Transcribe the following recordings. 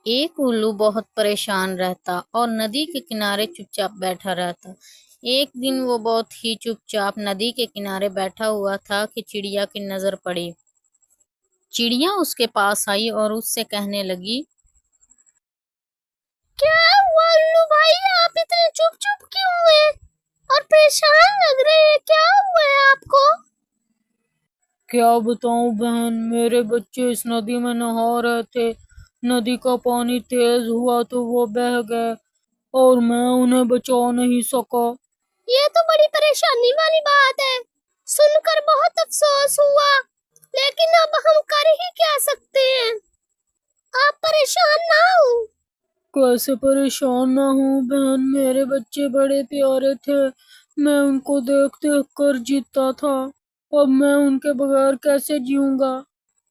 एक उल्लू बहुत परेशान रहता और नदी के किनारे चुपचाप बैठा रहता। एक दिन वो बहुत ही चुपचाप नदी के किनारे बैठा हुआ था कि चिड़िया की नजर पड़ी। चिड़िया उसके पास आई और उससे कहने लगी, क्या हुआ उल्लू भाई, आप इतने चुप चुप क्यों हुए और परेशान लग रहे हैं? क्या हुआ है आपको? क्या बताऊं बहन, मेरे बच्चे इस नदी में नहा रहे थे। नदी का पानी तेज हुआ तो वो बह गए और मैं उन्हें बचा नहीं सका। ये तो बड़ी परेशानी वाली बात है। सुनकर बहुत अफसोस हुआ, लेकिन अब हम कर ही क्या सकते हैं। आप परेशान ना हो। कैसे परेशान ना हूँ बहन, मेरे बच्चे बड़े प्यारे थे। मैं उनको देख देख कर जीता था। अब मैं उनके बगैर कैसे जीऊंगा।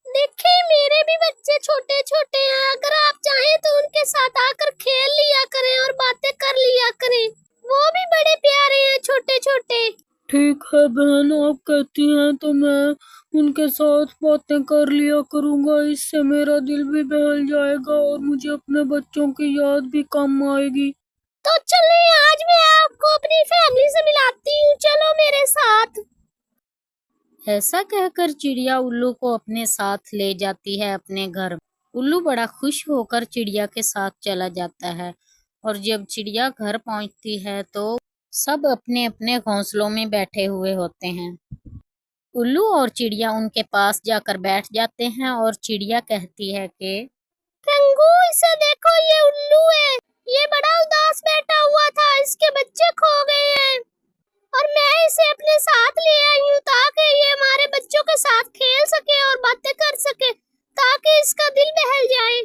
देखिए, मेरे भी बच्चे छोटे छोटे हैं। अगर आप चाहें तो उनके साथ आकर खेल लिया करें और बातें कर लिया करें। वो भी बड़े प्यारे हैं, छोटे छोटे। ठीक है बहन, आप कहती हैं तो मैं उनके साथ बातें कर लिया करूंगा। इससे मेरा दिल भी बहल जाएगा और मुझे अपने बच्चों की याद भी कम आएगी। तो चलिए, आज मैं आपको अपनी फैमिली से मिलाती हूँ, चलो मेरे साथ। ऐसा कहकर चिड़िया उल्लू को अपने साथ ले जाती है अपने घर। उल्लू बड़ा खुश होकर चिड़िया के साथ चला जाता है और जब चिड़िया घर पहुंचती है तो सब अपने अपने घोंसलों में बैठे हुए होते हैं। उल्लू और चिड़िया उनके पास जाकर बैठ जाते हैं और चिड़िया कहती है कि रंगू, इसे देखो, ये उल्लू है। ये बड़ा उदास बैठा हुआ था, इसके बच्चे खो गए हैं और मैं इसे अपने साथ ले आई हूँ ताकि ये हमारे बच्चों के साथ खेल सके और बातें कर सके, ताकि इसका दिल बहल जाए।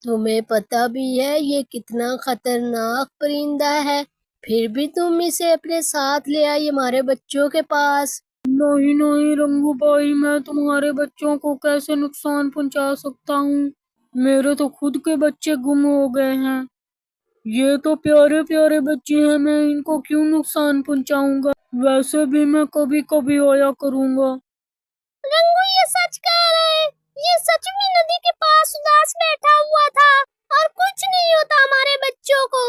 तुम्हें पता भी है ये कितना खतरनाक परिंदा है, फिर भी तुम इसे अपने साथ ले आई हमारे बच्चों के पास। नहीं नहीं रंगू भाई, मैं तुम्हारे बच्चों को कैसे नुकसान पहुंचा सकता हूँ। मेरे तो खुद के बच्चे गुम हो गए हैं। ये तो प्यारे प्यारे बच्चे हैं, मैं इनको क्यों नुकसान पहुंचाऊंगा। वैसे भी मैं कभी कभी आया करूंगा। रंगू, ये सच कह रहे हैं। ये सच में नदी के पास उदास बैठा हुआ था और कुछ नहीं होता हमारे बच्चों को।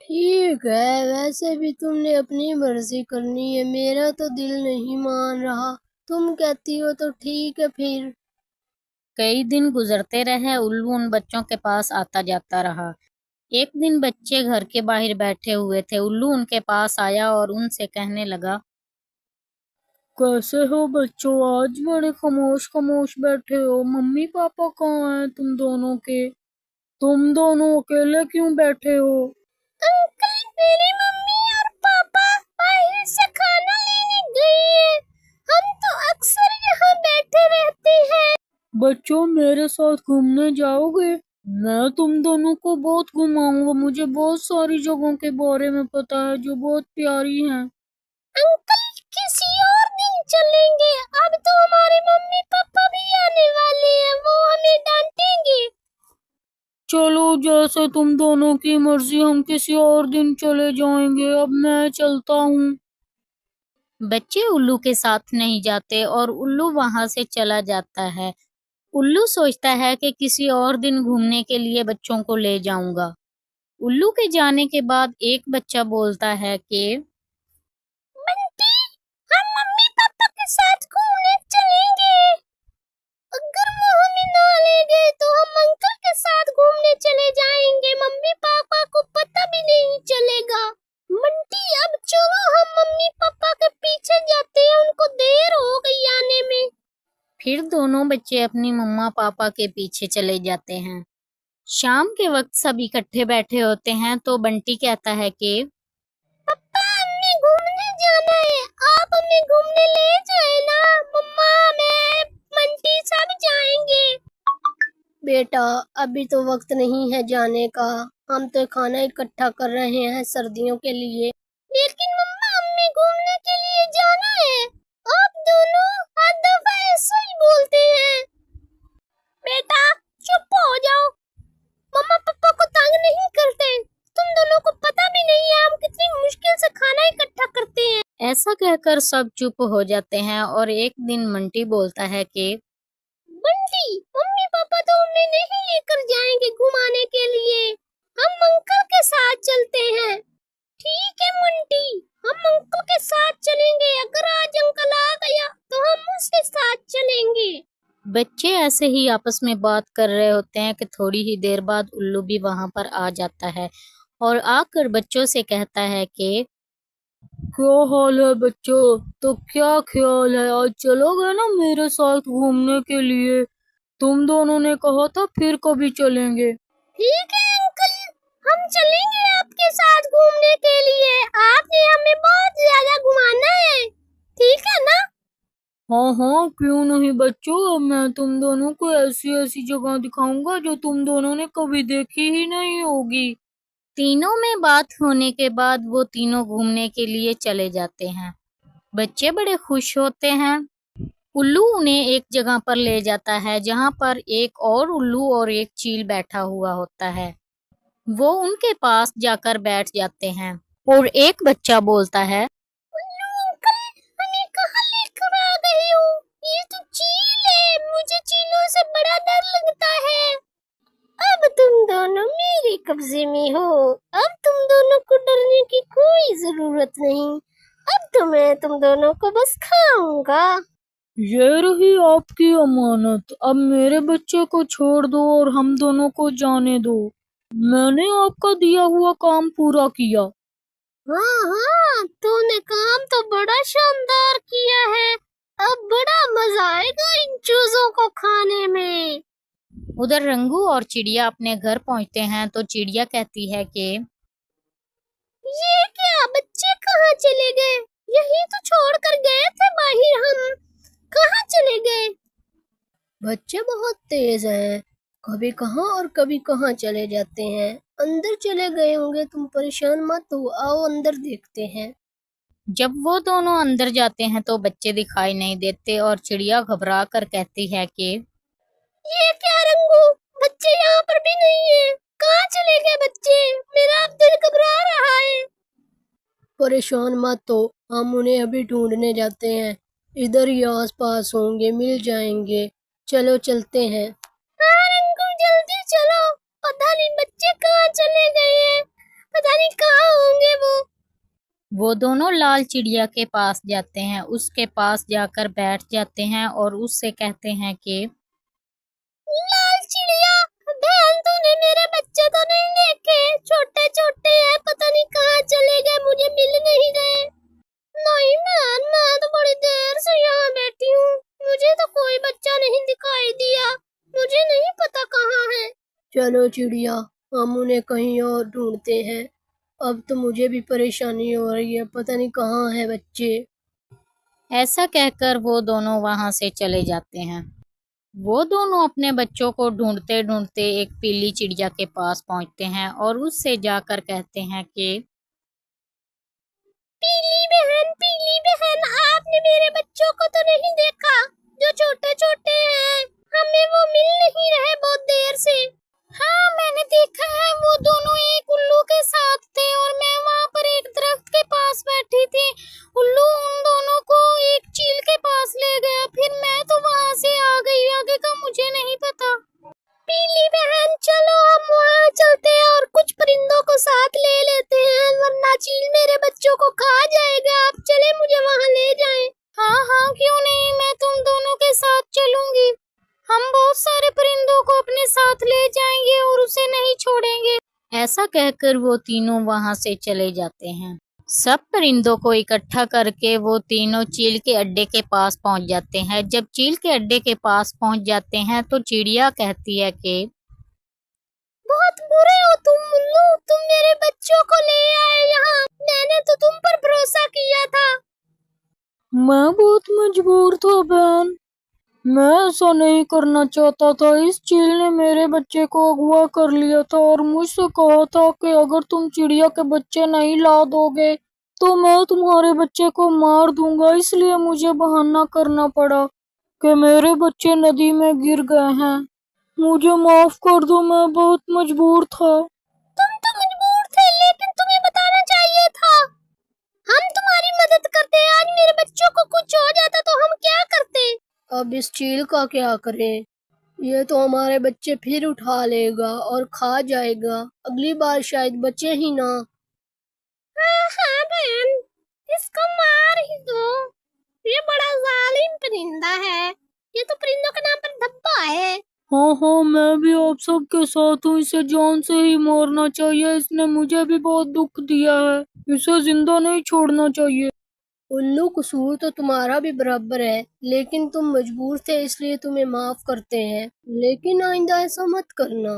ठीक है, वैसे भी तुमने अपनी मर्जी करनी है, मेरा तो दिल नहीं मान रहा। तुम कहती हो तो ठीक है फिर। कई दिन गुजरते रहे। उल्लू उन बच्चों के पास आता जाता रहा। एक दिन बच्चे घर के बाहर बैठे हुए थे। उल्लू उनके पास आया और उनसे कहने लगा, कैसे हो बच्चों, आज बड़े खामोश खामोश बैठे हो। मम्मी पापा कहाँ हैं तुम दोनों के। तुम दोनों अकेले क्यों बैठे हो। अंकल, मेरी मम्मी और पापा बाहर से खाना लेने गए हैं। हम तो अक्सर यहाँ बैठे रहते हैं। बच्चों, मेरे साथ घूमने जाओगे। मैं तुम दोनों को बहुत घुमाऊंगा। मुझे बहुत सारी जगहों के बारे में पता है जो बहुत प्यारी हैं। अंकल, किसी और दिन चलेंगे। अब तो हमारे मम्मी पापा भी आने वाले हैं, वो हमें डांटेंगे। चलो, जैसे तुम दोनों की मर्जी, हम किसी और दिन चले जाएंगे। अब मैं चलता हूँ। बच्चे उल्लू के साथ नहीं जाते और उल्लू वहां से चला जाता है। उल्लू सोचता है कि किसी और दिन घूमने के लिए बच्चों को ले जाऊंगा। उल्लू के जाने के बाद एक बच्चा बोलता है कि बंटी, हम मम्मी पापा के साथ घूमने चलेंगे। अगर वो हमें ना ले गए तो हम अंकल के साथ घूमने चले जाएंगे। मम्मी पापा को पता भी नहीं चलेगा। बंटी, अब चलो हम मम्मी पापा के पीछे जाते हैं, उनको देर हो गई आने में। फिर दोनों बच्चे अपनी मम्मा पापा के पीछे चले जाते हैं। शाम के वक्त सब इकट्ठे बैठे होते हैं तो बंटी कहता है कि पापा, हमें घूमने जाना है, आप हमें घूमने ले जाए ना। मम्मा, मैं, बंटी सब जाएंगे। बेटा, अभी तो वक्त नहीं है जाने का। हम तो खाना इकट्ठा कर रहे हैं सर्दियों के लिए। लेकिन मम्मा, हमें घूमने के लिए जाना है। आप दोनों हर दफा ऐसा ही बोलते हैं। बेटा, चुप हो जाओ। मम्मा पापा को तंग नहीं करते। तुम दोनों को पता भी नहीं है हम कितनी मुश्किल से खाना इकट्ठा करते हैं। ऐसा कहकर सब चुप हो जाते हैं और एक दिन बंटी बोलता है कि बंटी, मम्मी पापा तो हमें नहीं लेकर जाएंगे बच्चे ऐसे ही आपस में बात कर रहे होते हैं कि थोड़ी ही देर बाद उल्लू भी वहां पर आ जाता है और आकर बच्चों से कहता है कि क्या हाल है बच्चों? तो क्या ख्याल है, आज चलोगे ना मेरे साथ घूमने के लिए? तुम दोनों ने कहा था फिर कभी चलेंगे। ठीक है अंकल, हम चलेंगे आपके साथ घूमने के लिए। आपने हमें बहुत ज्यादा घुमाना है, ठीक है ना? हाँ हाँ, क्यों नहीं बच्चों, मैं तुम दोनों को ऐसी ऐसी जगह दिखाऊंगा जो तुम दोनों ने कभी देखी ही नहीं होगी। तीनों में बात होने के बाद वो तीनों घूमने के लिए चले जाते हैं। बच्चे बड़े खुश होते हैं। उल्लू उन्हें एक जगह पर ले जाता है जहाँ पर एक और उल्लू और एक चील बैठा हुआ होता है। वो उनके पास जाकर बैठ जाते हैं और एक बच्चा बोलता है, उल्लू अंकल, हमें कहाँ लेकर आ गए हो? ये तो चील है, मुझे चीलों से बड़ा डर लगता है। अब तुम दोनों मेरे कब्जे में हो, अब तुम दोनों को डरने की कोई जरूरत नहीं। अब तो मैं तुम दोनों को बस खाऊंगा। ये रही आपकी अमानत, अब मेरे बच्चे को छोड़ दो और हम दोनों को जाने दो। मैंने आपका दिया हुआ काम पूरा किया। हाँ हाँ, तूने काम तो बड़ा शानदार किया है। अब बड़ा मजा आएगा इन चूजों को खाने में। उधर रंगू और चिड़िया अपने घर पहुंचते हैं तो चिड़िया कहती है कि ये क्या, बच्चे कहाँ चले गए? यही तो छोड़ कर गए थे बाहर हम, कहाँ चले गए? बच्चे बहुत तेज हैं, कभी कहाँ और कभी कहाँ चले जाते हैं। अंदर चले गए होंगे, तुम परेशान मत हो, आओ अंदर देखते हैं। जब वो दोनों अंदर जाते हैं तो बच्चे दिखाई नहीं देते और चिड़िया घबरा कर कहती है कि ये क्या रंगू, बच्चे यहाँ पर भी नहीं है, कहाँ चले गए बच्चे? मेरा अब दिल घबरा रहा है। परेशान मत हो, हम उन्हें अभी ढूंढने जाते हैं, इधर ही आस पास होंगे, मिल जाएंगे। चलो चलते हैं। हाँ रंगू, जल्दी चलो, पता नहीं बच्चे कहाँ चले गए हैं, पता नहीं कहाँ होंगे वो दोनों लाल चिड़िया के पास जाते हैं, उसके पास जाकर बैठ जाते हैं और उससे कहते हैं कि लाल चिड़िया बहन, तूने मेरे बच्चे तो नहीं देखे? छोटे छोटे हैं, पता नहीं कहाँ चले गए, मुझे मिल नहीं गए। नहीं बहन, मैं तो बड़ी देर से यहाँ बैठी हूँ, मुझे तो कोई बच्चा नहीं दिखाई दिया, मुझे नहीं पता कहाँ है। चलो चिड़िया, हम उन्हें कहीं और ढूंढते हैं। अब तो मुझे भी परेशानी हो रही है, पता नहीं कहाँ है बच्चे। ऐसा कहकर वो दोनों वहां से चले जाते हैं। वो दोनों अपने बच्चों को ढूंढते ढूंढते एक पीली चिड़िया के पास पहुंचते हैं और उससे जाकर कहते हैं कि पीली बहन, आपने मेरे बच्चों को तो नहीं देखा, जो छोटे छोटे हैं? हमें वो मिल नहीं रहे बहुत देर से। हाँ मैंने देखा है, वो दोनों एक उल्लू के साथ थे और मैं वहाँ पर एक दरख्त के पास बैठी थी। उल्लू उन दोनों को एक चील के पास ले गया, फिर मैं तो वहाँ से आ गई, आगे का मुझे नहीं पता। पीली बहन, चलो हम वहाँ चलते हैं और कुछ परिंदों को साथ ले लेते हैं, वरना चील मेरे बच्चों को खा जाएगा। आप चले, मुझे वहाँ ले जाएं। हाँ हाँ क्यों नहीं, मैं तुम दोनों के साथ चलूंगी। हम बहुत सारे परिंदों को अपने साथ ले जाएंगे और उसे नहीं छोड़ेंगे। ऐसा कहकर वो तीनों वहां से चले जाते हैं। सब परिंदों को इकट्ठा करके वो तीनों चील के अड्डे के पास पहुंच जाते हैं। जब चील के अड्डे के पास पहुंच जाते हैं तो चिड़िया कहती है कि बहुत बुरे हो तुम उल्लू, तुम मेरे बच्चों को ले आए यहाँ, मैंने तो तुम पर भरोसा किया था। मैं बहुत मजबूर था बहन, मैं ऐसा नहीं करना चाहता था। इस चील ने मेरे बच्चे को अगवा कर लिया था और मुझसे कहा था कि अगर तुम चिड़िया के बच्चे नहीं ला दोगे तो मैं तुम्हारे बच्चे को मार दूंगा, इसलिए मुझे बहाना करना पड़ा कि मेरे बच्चे नदी में गिर गए हैं। मुझे माफ कर दो, मैं बहुत मजबूर था। तुम तो मजबूर थे, लेकिन तुम्हें बताना चाहिए था, हम तुम्हारी मदद करते। आज मेरे बच्चों को कुछ हो जाता तो हम क्या करते? अब इस चील का क्या करें? ये तो हमारे बच्चे फिर उठा लेगा और खा जाएगा, अगली बार शायद बचे ही ना। हाँ हाँ बहन, इसको मार ही दो, ये बड़ा जालिम परिंदा है, ये तो परिंदों के नाम पर धब्बा है। हाँ हाँ, मैं भी आप सबके साथ हूँ, इसे जान से ही मारना चाहिए, इसने मुझे भी बहुत दुख दिया है, इसे जिंदा नहीं छोड़ना चाहिए। उल्लू, कसूर तो तुम्हारा भी बराबर है, लेकिन तुम मजबूर थे इसलिए तुम्हें माफ करते हैं, लेकिन आइंदा ऐसा मत करना।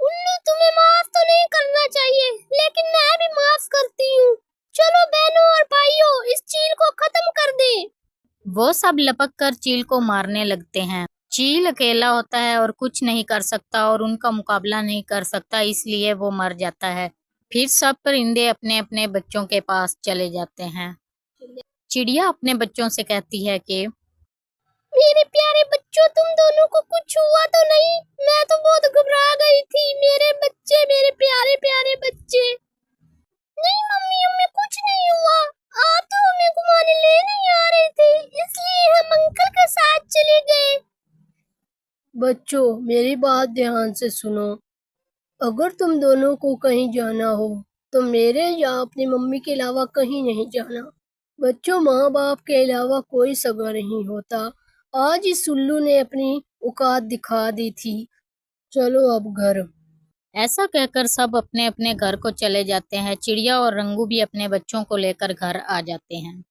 उल्लू, तुम्हें माफ तो नहीं करना चाहिए, लेकिन मैं भी माफ करती हूँ। चलो बहनों और भाइयों, इस चील को खत्म कर दे। वो सब लपक कर चील को मारने लगते हैं। चील अकेला होता है और कुछ नहीं कर सकता और उनका मुकाबला नहीं कर सकता, इसलिए वो मर जाता है। फिर सब परिंदे अपने अपने बच्चों के पास चले जाते हैं। चिड़िया अपने बच्चों से कहती है कि मेरे प्यारे बच्चों, तुम दोनों को कुछ हुआ तो नहीं? मैं तो बहुत घबरा गई थी। मेरे बच्चे, मेरे प्यारे प्यारे बच्चे। नहीं मम्मी, हमें कुछ नहीं हुआ। आप तो हमें घुमाने ले नहीं आ रहे थे, इसलिए हम अंकल के साथ चले गए। बच्चों, मेरी बात ध्यान से सुनो। अगर तुम दोनों को कहीं जाना हो तो मेरे या अपनी मम्मी के अलावा कहीं नहीं जाना। बच्चों, माँ बाप के अलावा कोई सगा नहीं होता। आज इस उल्लू ने अपनी औकात दिखा दी थी। चलो अब घर। ऐसा कहकर सब अपने अपने घर को चले जाते हैं। चिड़िया और रंगू भी अपने बच्चों को लेकर घर आ जाते हैं।